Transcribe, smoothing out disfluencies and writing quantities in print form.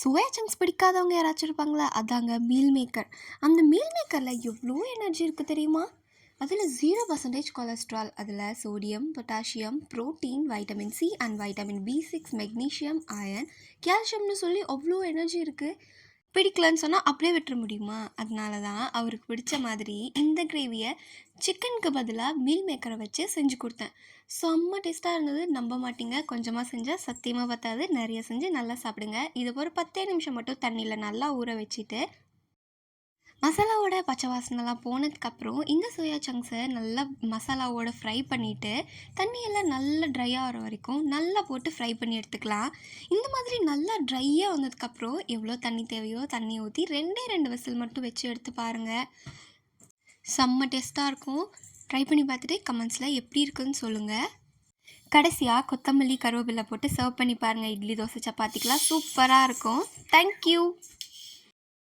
Soya chunks பிடிக்காதவங்க யாராச்சும் இருப்பாங்களா? அதாங்க மீல் மேக்கர். அந்த மீல் மேக்கரில் எவ்வளோ எனர்ஜி இருக்குது தெரியுமா? அதில் 0% கொலஸ்ட்ரால். அதில் sodium, potassium, protein, vitamin C and vitamin பி6, மெக்னீஷியம், அயர்ன், கால்சியம்னு சொல்லி அவ்வளோ எனர்ஜி இருக்குது. பிடிக்கலன்னு சொன்னால் அப்படியே விட்டுற முடியுமா? அதனால தான் அவருக்கு பிடிச்ச மாதிரி இந்த கிரேவியை சிக்கனுக்கு பதிலாக மீல் மேக்கரை வச்சு செஞ்சு கொடுத்தேன். செம்ம டேஸ்ட்டாக இருந்தது. நம்ப மாட்டீங்க, கொஞ்சமாக செஞ்சால் சத்தியமாக பத்தாது. நிறைய செஞ்சு நல்லா சாப்பிடுங்க. இது ஒரு 10 நிமிஷம் மட்டும் தண்ணியில் நல்லா ஊற வச்சுட்டு மசாலாவோட பச்சை வாசனைலாம் போனதுக்கப்புறம் இந்த சோயா சங்க்ஸை நல்லா மசாலாவோட ஃப்ரை பண்ணிவிட்டு தண்ணியெல்லாம் நல்லா ட்ரை ஆகிற வரைக்கும் நல்லா போட்டு ஃப்ரை பண்ணி எடுத்துக்கலாம். இந்த மாதிரி நல்லா ட்ரையாக வந்ததுக்கப்புறம் எவ்வளோ தண்ணி தேவையோ தண்ணி ஊற்றி 2 விசில் மட்டும் வச்சு எடுத்து பாருங்கள். செம்ம டேஸ்ட்டாக இருக்கும். ட்ரை பண்ணி பார்த்துட்டு கமெண்ட்ஸில் எப்படி இருக்குன்னு சொல்லுங்கள். கடைசியாக கொத்தமல்லி கருவேப்பிலை போட்டு சர்வ் பண்ணி பாருங்கள். இட்லி, தோசை, சப்பாத்திக்கெலாம் சூப்பராக இருக்கும். தேங்க்யூ.